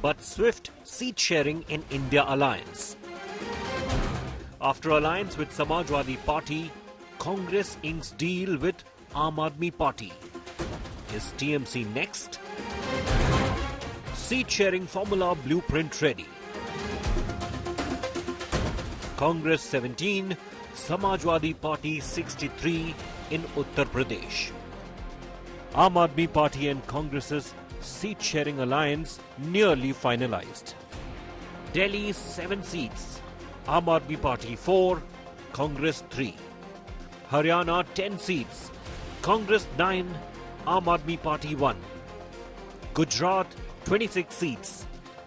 but swift seat sharing in India alliance. After alliance with Samajwadi Party, Congress inks deal with Aam Aadmi Party. Is TMC next? Seat sharing formula blueprint ready. Congress 17, Samajwadi Party 63 in Uttar Pradesh. Aam Aadmi Party and Congress's seat-sharing alliance nearly finalized. Delhi 7 seats, Aam Aadmi Party 4, Congress 3. Haryana 10 seats, Congress 9, Aam Aadmi Party 1. Gujarat 26 seats,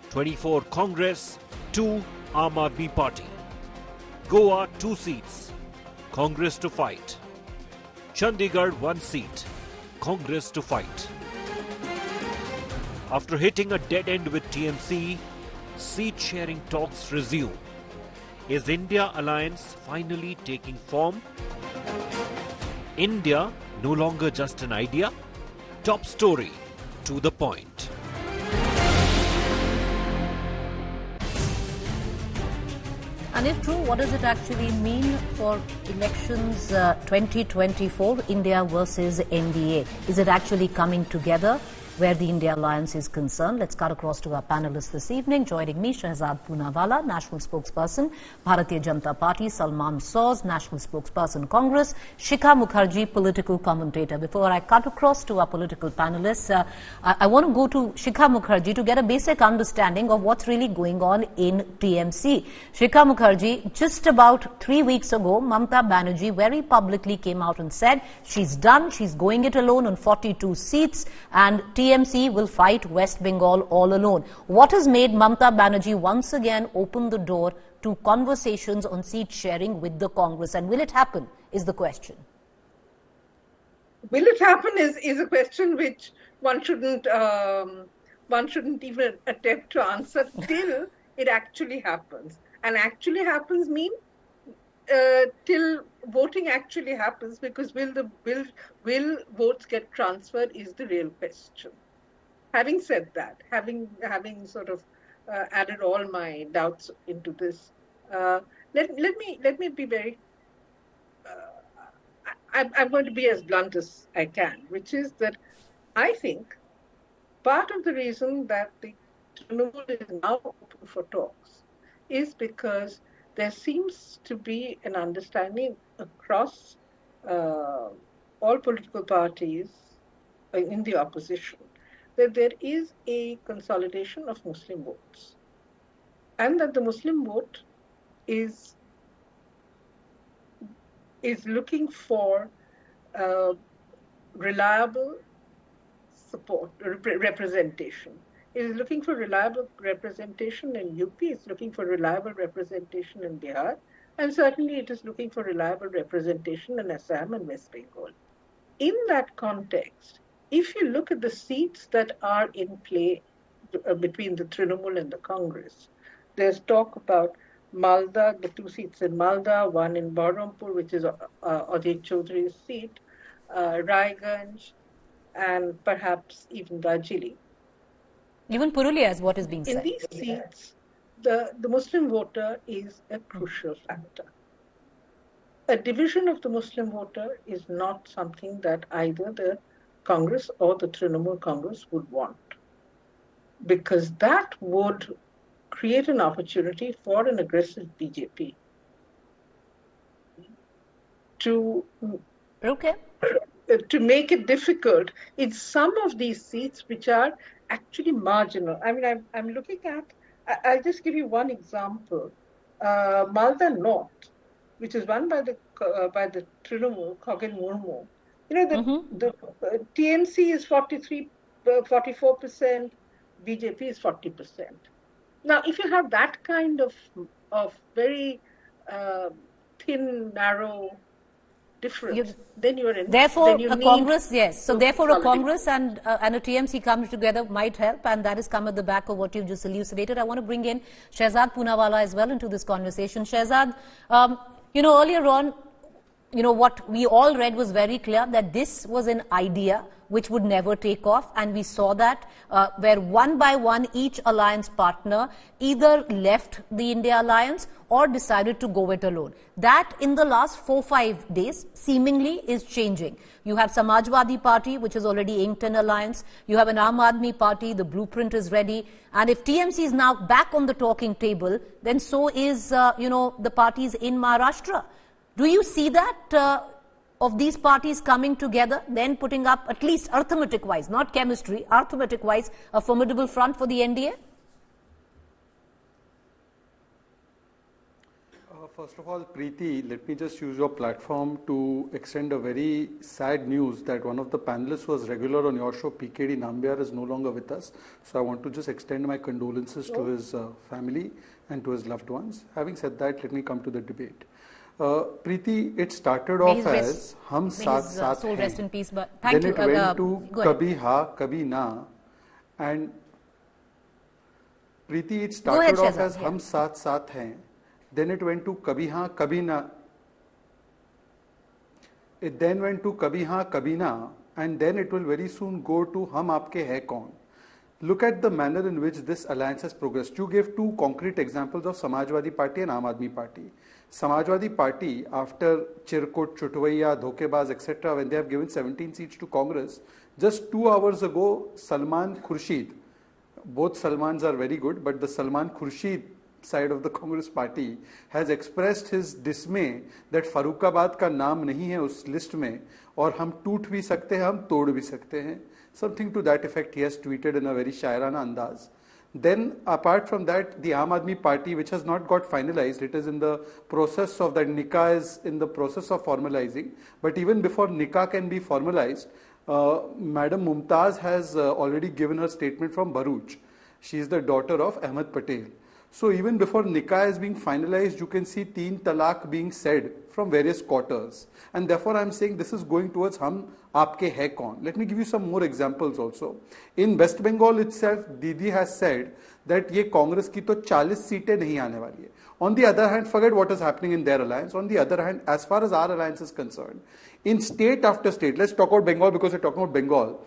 24 Congress, 2 Aam Aadmi Party. Goa 2 seats, Congress to fight. Chandigarh 1 seat, Congress to fight. After hitting a dead end with TMC, seat-sharing talks resume. Is India alliance finally taking form? India no longer just an idea? Top story, to the point. And if true, what does it actually mean for elections 2024, India versus NDA? Is it actually coming together where the India alliance is concerned? Let's cut across to our panelists this evening. Joining me, Shehzad Poonawala, National Spokesperson, Bharatiya Janata Party; Salman Soz, National Spokesperson, Congress; Shikha Mukherjee, political commentator. Before I cut across to our political panelists, I want to go to Shikha Mukherjee to get a basic understanding of what's really going on in TMC. Shikha Mukherjee, just about 3 weeks ago, Mamata Banerjee very publicly came out and said she's done, she's going it alone on 42 seats, and TMC will fight West Bengal all alone. What has made Mamata Banerjee once again open the door to conversations on seat sharing with the Congress? And will it happen, is the question. Will it happen is a question which one shouldn't even attempt to answer till it actually happens. And actually happens mean till voting actually happens, because will votes get transferred is the real question. Having said that, having sort of added all my doubts into this, let me be very. I'm going to be as blunt as I can, which is that I think part of the reason that the Trinamool is now open for talks is because there seems to be an understanding across all political parties in the opposition that there is a consolidation of Muslim votes, and that the Muslim vote is looking for reliable support, representation. It is looking for reliable representation in UP, it's looking for reliable representation in Bihar, and certainly it is looking for reliable representation in Assam and West Bengal. In that context, if you look at the seats that are in play between the Trinamool and the Congress, there's talk about Malda, the 2 seats in Malda, 1 in Baharampur, which is Ajit Choudhry's seat, Raiganj, and perhaps even Darjeeling. Even Purulia is what is being said. In these seats, the Muslim voter is a crucial factor. A division of the Muslim voter is not something that either the Congress or the Trinamool Congress would want, because that would create an opportunity for an aggressive BJP to make it difficult in some of these seats which are actually marginal. I mean, I'm looking at, I'll just give you one example. Malda North, which is won by the Trinamool, Khogin Murmu. You know, the TMC is 44%, BJP is 40%. Now, if you have that kind of very thin, narrow difference, then you're in. Therefore, a Congress, yes. So, therefore, a Congress and a TMC coming together might help, and that has come at the back of what you've just elucidated. I want to bring in Shehzad Poonawala as well into this conversation. Shehzad, you know, earlier on, what we all read was very clear, that this was an idea which would never take off, and we saw that where one by one each alliance partner either left the India alliance or decided to go it alone. That in the last 4-5 days seemingly is changing. You have Samajwadi Party, which has already inked an alliance. You have an Aam Aadmi Party, the blueprint is ready. And if TMC is now back on the talking table, then so is, the parties in Maharashtra. Do you see that of these parties coming together, then putting up, at least arithmetic-wise, not chemistry, arithmetic-wise, a formidable front for the NDA? First of all, Preeti, let me just use your platform to extend a very sad news that one of the panelists who was regular on your show, PKD Nambiar, is no longer with us. So I want to just extend my condolences to his family and to his loved ones. Having said that, let me come to the debate. Preeti, it started off as Hum Saath Saath Hain. Rest in peace, but thank then you. It went to Kabhi Ha, Kabhi Na. And Preeti, it started off as Hum Saath Saath Hain. Then it went to Kabhi Ha, Kabhi Na. It then went to Kabhi Ha, Kabhi Na. And then it will very soon go to Hum Aapke Hai Kaun. Look at the manner in which this alliance has progressed. You gave two concrete examples of Samajwadi Party and Aam Aadmi Party. Samajwadi Party, after Chirkut, Chutwaiya, Dhokebaz, etc., when they have given 17 seats to Congress, just 2 hours ago, Salman Khurshid, both Salmans are very good, but the Salman Khurshid side of the Congress party has expressed his dismay that Farrukhabad का नाम नहीं है उस list में और हम टूट भी सकते हैं, हम तोड़ भी सकते हैं. Something to that effect he has tweeted in a very shairana andaz. Then apart from that, the Aam Aadmi Party, which has not got finalized, it is in the process of that, nikah is in the process of formalizing. But even before nikah can be formalized, Madam Mumtaz has already given her statement from Bharuch. She is the daughter of Ahmed Patel. So even before nikah is being finalized, you can see teen talaq being said from various quarters. And therefore I am saying this is going towards Hum Aapke Hai Kaun. Let me give you some more examples also. In West Bengal itself, Didi has said that ye Congress ki to 40 seatein nahi aane wali hai. On the other hand, forget what is happening in their alliance. On the other hand, as far as our alliance is concerned, in state after state, let's talk about Bengal because we're talking about Bengal.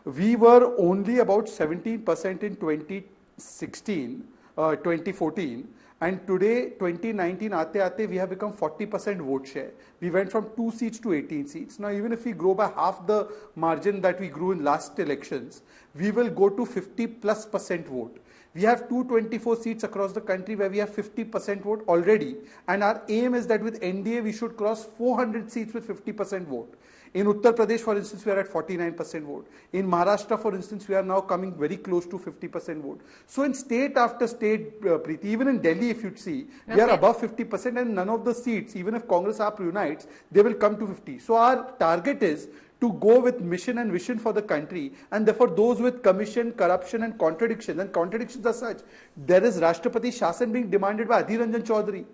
We were only about 17% in 2014, and today 2019 aate we have become 40% vote share. We went from 2 seats to 18 seats. Now even if we grow by half the margin that we grew in last elections, we will go to 50+% vote. We have 224 seats across the country where we have 50% vote already, and our aim is that with NDA we should cross 400 seats with 50% vote. In Uttar Pradesh, for instance, we are at 49% vote. In Maharashtra, for instance, we are now coming very close to 50% vote. So in state after state, Preeti, even in Delhi, if you see, we are above 50%, and none of the seats, even if Congress AAP unites, they will come to 50. So our target is to go with mission and vision for the country, and therefore those with commission, corruption and contradictions are such. There is Rashtrapati Shasan being demanded by Adhir Ranjan Choudhry.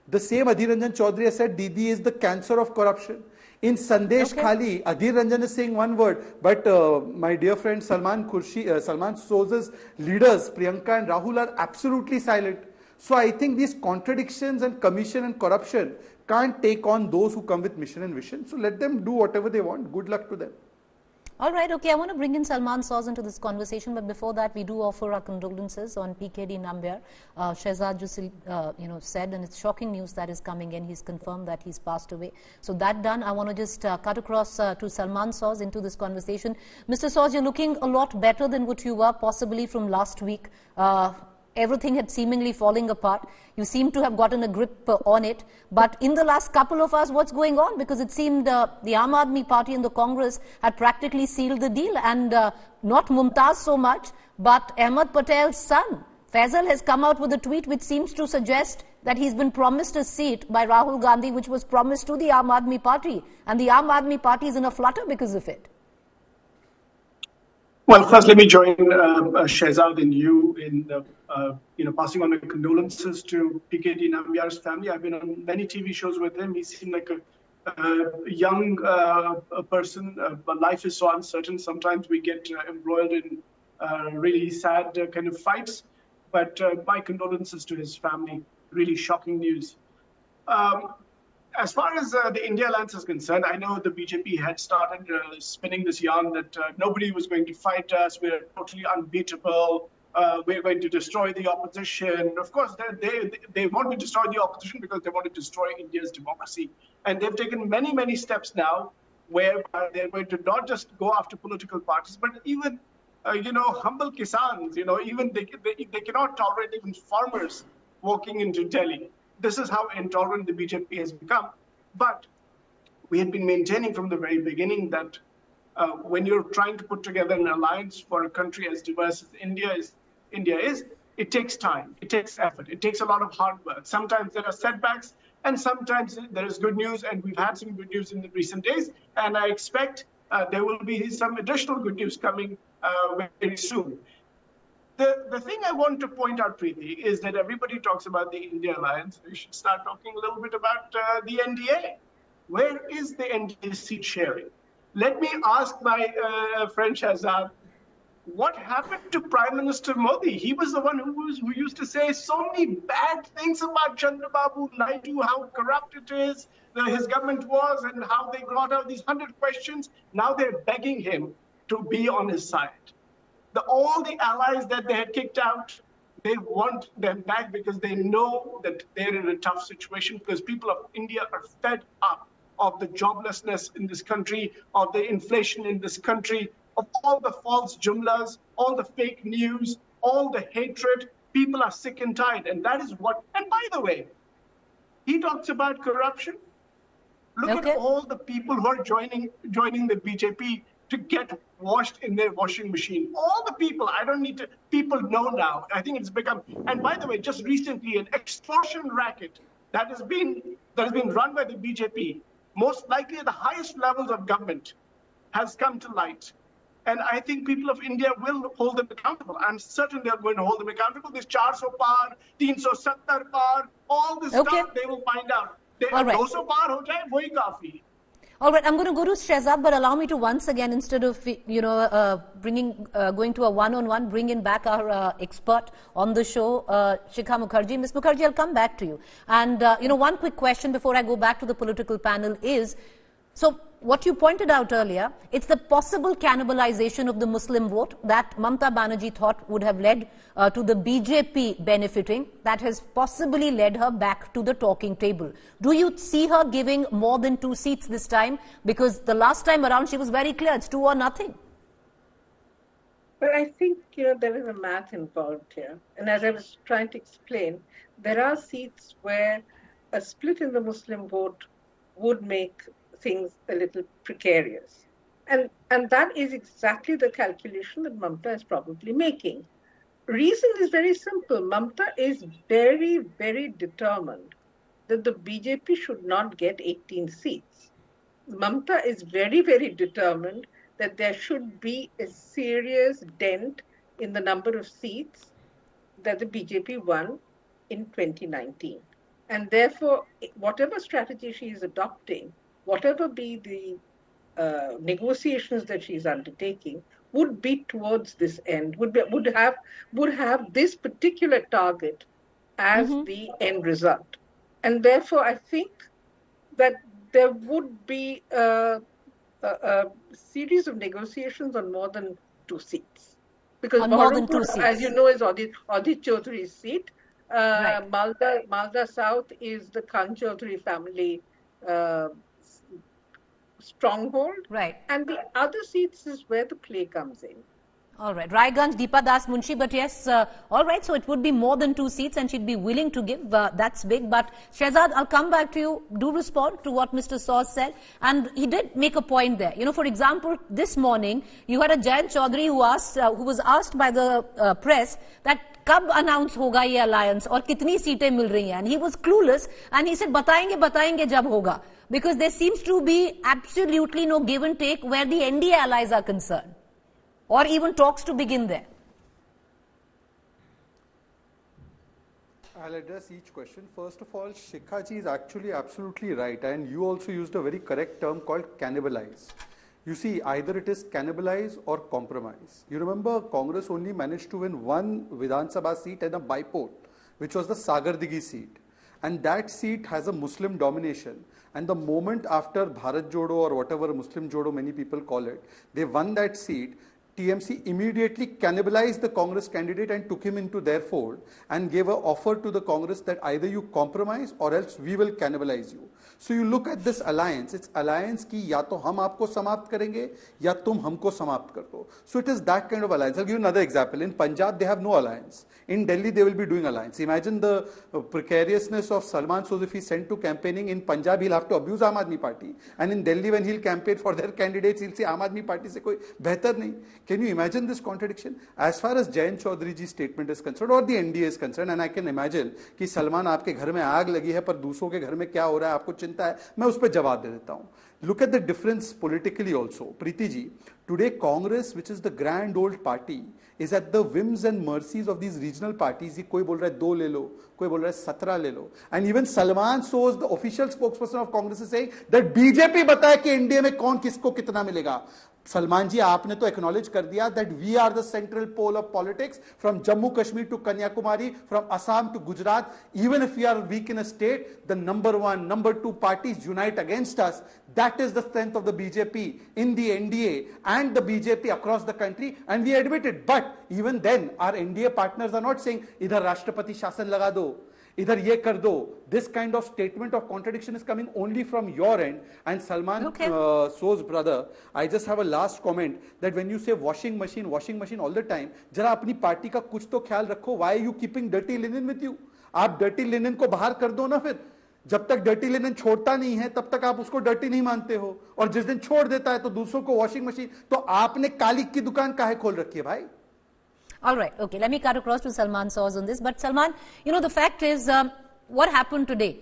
The same Adhir Ranjan Choudhry has said Didi is the cancer of corruption. In Sandesh Khali, Adhir Ranjan is saying one word, but my dear friend Salman Soza's leaders, Priyanka and Rahul, are absolutely silent. So I think these contradictions and commission and corruption can't take on those who come with mission and vision. So let them do whatever they want. Good luck to them. All right, okay, I want to bring in Salman Soz into this conversation, but before that, we do offer our condolences on PKD Nambiar. Shehzad just, said, and it's shocking news that is coming in. He's confirmed that he's passed away. So that done, I want to just cut across to Salman Soz into this conversation. Mr. Soz, you're looking a lot better than what you were possibly from last week. Everything had seemingly falling apart. You seem to have gotten a grip on it. But in the last couple of hours, what's going on? Because it seemed the Aam Aadmi Party and the Congress had practically sealed the deal. And not Mumtaz so much, but Ahmed Patel's son, Faisal, has come out with a tweet which seems to suggest that he's been promised a seat by Rahul Gandhi, which was promised to the Aam Aadmi Party. And the Aam Aadmi Party is in a flutter because of it. Well, first, let me join Shehzad and you in passing on my condolences to PKD Nambiar's family. I've been on many TV shows with him. He seemed like a young person, but life is so uncertain. Sometimes we get embroiled in really sad kind of fights. But my condolences to his family. Really shocking news. as far as the India alliance is concerned, I know the BJP had started spinning this yarn that nobody was going to fight us. We're totally unbeatable. We're going to destroy the opposition. Of course, they want to destroy the opposition because they want to destroy India's democracy. And they've taken many, many steps now where they're going to not just go after political parties, but even, humble kisans, even they cannot tolerate even farmers walking into Delhi. This is how intolerant the BJP has become. But we had been maintaining from the very beginning that when you're trying to put together an alliance for a country as diverse as India is, it takes time, it takes effort, it takes a lot of hard work. Sometimes there are setbacks, and sometimes there is good news, and we've had some good news in the recent days, and I expect there will be some additional good news coming very soon. The thing I want to point out, Preeti, is that everybody talks about the India alliance. We should start talking a little bit about the NDA. Where is the NDA seat sharing? Let me ask my friend Shehzad, what happened to Prime Minister Modi? He was the one who used to say so many bad things about Chandrababu Naidu, how corrupt it is, his government was, and how they brought out these 100 questions. Now they're begging him to be on his side. All the allies that they had kicked out, they want them back because they know that they're in a tough situation, because people of India are fed up of the joblessness in this country, of the inflation in this country, of all the false jumlas, all the fake news, all the hatred. People are sick and tired. And that is what, and by the way, he talks about corruption. Look at all the people who are joining the BJP to get washed in their washing machine. All the people, I don't need to, people know now. I think it's become, and by the way, just recently, an extortion racket that has been run by the BJP, most likely at the highest levels of government, has come to light. And I think people of India will hold them accountable. I'm certain they're going to hold them accountable. This 400 par, 370 par, all this stuff, they will find out. 200 par ho jaye, wohi kafi. All right, I'm going to go to Shehzad, but allow me to once again, instead of going to a one-on-one, bring in back our expert on the show, Shikha Mukherjee. Ms. Mukherjee, I'll come back to you. And one quick question before I go back to the political panel is, so what you pointed out earlier, it's the possible cannibalization of the Muslim vote that Mamata Banerjee thought would have led to the BJP benefiting, that has possibly led her back to the talking table. Do you see her giving more than 2 seats this time? Because the last time around she was very clear, it's 2 or nothing. Well, I think, there is a math involved here. And as I was trying to explain, there are seats where a split in the Muslim vote would make things a little precarious. And that is exactly the calculation that Mamata is probably making. Reason is very simple. Mamata is very, very determined that the BJP should not get 18 seats. Mamata is very, very determined that there should be a serious dent in the number of seats that the BJP won in 2019. And therefore, whatever strategy she is adopting, whatever be the negotiations that she's undertaking, would be towards this end, would have this particular target as the end result. And therefore, I think that there would be a series of negotiations on more than 2 seats. Because Bahrampur, as you know, is Adit Choudhry's seat. Right. Malda South is the Khan Choudhry family stronghold. Right. And the other seats is where the play comes in. All right. Raiganj, Deepa Das Munshi, but yes, all right. So it would be more than 2 seats and she'd be willing to give. That's big. But Shehzad, I'll come back to you. Do respond to what Mr. Sauz said. And he did make a point there. For example, this morning, you had a Jayant Choudhry who was asked by the press that कब announce होगा ये alliance और कितनी सीटें मिल रही हैं, and he was clueless and he said बताएंगे जब होगा, because there seems to be absolutely no give and take where the NDA allies are concerned, or even talks to begin there. I'll address each question. First of all, Shikha ji is actually absolutely right, and you also used a very correct term called cannibalize. You see, either it is cannibalize or compromise. You remember Congress only managed to win 1 Vidhan Sabha seat and a byport, which was the Sagardigi seat. and that seat has a Muslim domination. And the moment after Bharat Jodo or whatever Muslim Jodo many people call it, they won that seat, TMC immediately cannibalized the Congress candidate and took him into their fold and gave an offer to the Congress that either you compromise or else we will cannibalize you. So you look at this alliance, it's alliance ki ya to hum aapko समाप्त करेंगे या तुम हमको समाप्त कर दो. So it is that kind of alliance. I'll give you another example. In Punjab, they have no alliance. In Delhi, they will be doing alliance. Imagine the precariousness of Salman Soz if he's sent to campaigning in Punjab, he'll have to abuse Aam Aadmi Party. And in Delhi, when he'll campaign for their candidates, he'll say Aam Aadmi Party se koi behtar nahi. Can you imagine this contradiction? As far as Jayant Choudhry ji's statement is concerned or the NDA is concerned, and I can imagine कि सलमान आपके घर में आग लगी है पर दूसरों के घर में क्या हो रहा है आपको चिंता है, मैं उस पर जवाब दे देता हूँ. Look at the difference politically also. Preeti ji, today Congress, which is the grand old party, is at the whims and mercies of these regional parties. कोई बोल रहा है 2 ले लो, कोई बोल रहा है 17 ले लो. And even Salman Soz, the official spokesperson of Congress, is saying that BJP बताए कि इंडिया में कौन किसको कितना मिलेगा. सलमान जी, आपने तो एक्नॉलेज कर दिया that we are the central pole of politics from Jammu Kashmir to Kanyakumari, from Assam to Gujarat. Even if we are weak in a state, the number 1, number 2 parties unite against us. That is the strength of the BJP in the NDA and the BJP across the country, and we admit it. But even then, our NDA partners are not saying, idhar Rashtrapati Shasan laga do, idhar ye kar do. This kind of statement of contradiction is coming only from your end. And Salman Soz brother, I just have a last comment that when you say washing machine all the time, jara apni party ka kuch to khayal rakho. Why are you keeping dirty linen with you? Aap dirty linen ko bahar kar do na fir. जब तक dirty linen छोड़ता नहीं है तब तक आप उसको dirty नहीं मानते हो, और जिस दिन छोड़ देता है तो दूसरों को वॉशिंग मशीन. तो आपने काली की दुकान काहे खोल रखी है भाई? All right, okay, let me cut across to Salman Soz on this. But Salman, you know, the fact is, what happened today?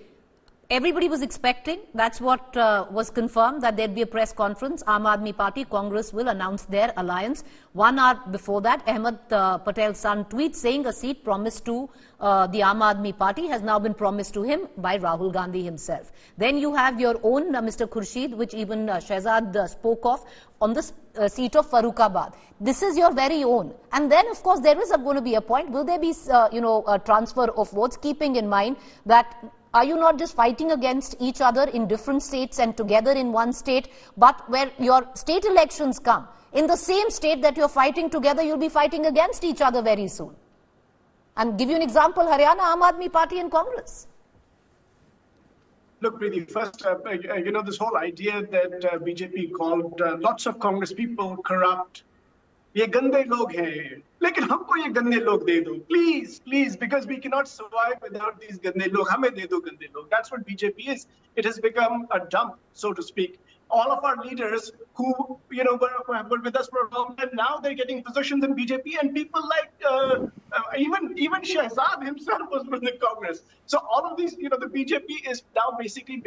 Everybody was expecting, that's what was confirmed, that there'd be a press conference. Aam Aadmi Party, Congress will announce their alliance. 1 hour before that, Ahmed Patel's son tweets saying a seat promised to the Aam Aadmi Party has now been promised to him by Rahul Gandhi himself. Then you have your own Mr. Khurshid, which even Shehzad spoke of, on the seat of Farrukhabad. This is your very own. And then, of course, there is going to be a point. Will there be, a transfer of votes, keeping in mind that are you not just fighting against each other in different states and together in one state, but where your state elections come, in the same state that you're fighting together, you'll be fighting against each other very soon. And give you an example, Haryana, Aam Aadmi Party and Congress. Look, Preeti, first, this whole idea that BJP called lots of Congress people corrupt, ये गंदे लोग हैं, लेकिन हमको ये गंदे लोग दे दो, please, because we cannot survive without these गंदे लोग, हमें दे दो गंदे लोग. That's what BJP is. It has become a dump, so to speak. All of our leaders who, were with us for a long time, now they're getting positions in BJP, and people like, even Shehzad himself was with the Congress. So all of these, the BJP is now basically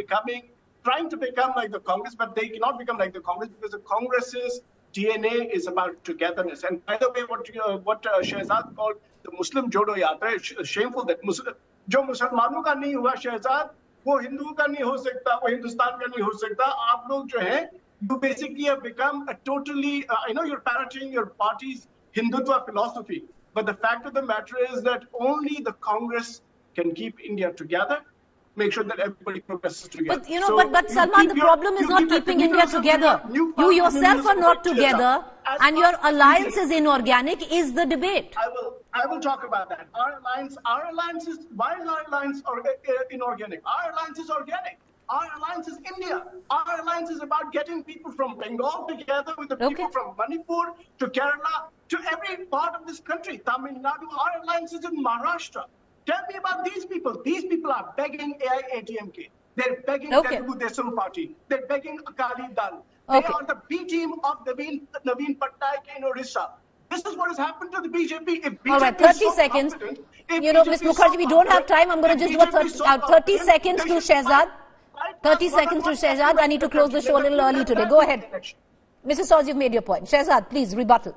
trying to become like the Congress, but they cannot become like the Congress because the Congress's DNA is about togetherness. And by the way, what Shehzad called the Muslim Jodo Yatra is shameful. That जो मुसलमानों का नहीं हुआ शहजाद, वो हिंदुओं का नहीं हो सकता, वो हिंदुस्तान का नहीं हो सकता. आप लोग जो है, you basically have become a totally, you're parroting your party's Hindutva philosophy. But the fact of the matter is that only the Congress can keep India together, make sure that everybody progresses together. But, but Salman, the problem is not keeping India together. You yourself are not together, and your alliance is inorganic, is the debate. I will talk about that. Our alliance is, why is our alliance inorganic? Our alliance is organic. Our alliance is India. Our alliance is about getting people from Bengal together with the people from Manipur to Kerala to every part of this country. Tamil Nadu. Our alliance is in Maharashtra. Tell me about these people. These people are begging AIADMK. They're begging Telugu Desam Party. They're begging Akali Dal. They are the B team of Naveen Patnaik in Orissa. This is what has happened to the BJP. If BJP all right, 30 seconds. Ms. Mukherjee, we don't have time. I'm going to just do 30 seconds to Shehzad. 30 seconds to Shehzad. I need to close the show a little early today. Go ahead. Mrs. Soz, you've made your point. Shehzad, please rebuttal.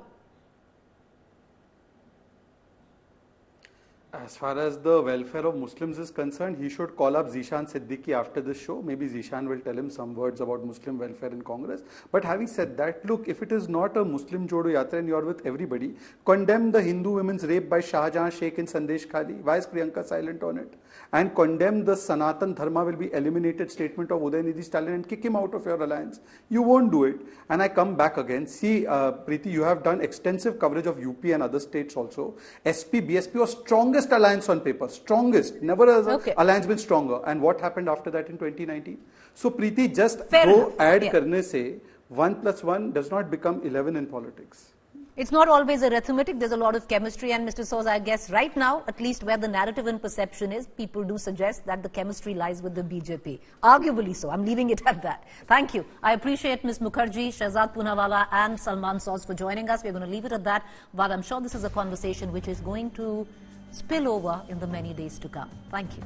As far as the welfare of Muslims is concerned, he should call up Zishan Siddiqui after this show. Maybe Zishan will tell him some words about Muslim welfare in Congress. But having said that, look, if it is not a Muslim Jodo Yatra and you're with everybody, condemn the Hindu women's rape by Shah Jahan Sheikh in Sandesh Khali. Why is Priyanka silent on it? And condemn the Sanatan Dharma will be eliminated statement of Udayanidhi Stalin and kick him out of your alliance. You won't do it. And I come back again. See, Preeti, you have done extensive coverage of UP and other states also. SP, BSP was strongest alliance on paper. Strongest. Never has an alliance been stronger. And what happened after that in 2019? So, Preeti, just go add karne se, 1 + 1 does not become 11 in politics. It's not always arithmetic. There's a lot of chemistry. And Mr. Soz, I guess right now, at least where the narrative and perception is, people do suggest that the chemistry lies with the BJP. Arguably so. I'm leaving it at that. Thank you. I appreciate Ms. Mukherjee, Shehzad Poonawala and Salman Soz for joining us. We're going to leave it at that. But I'm sure this is a conversation which is going to spill over in the many days to come. Thank you.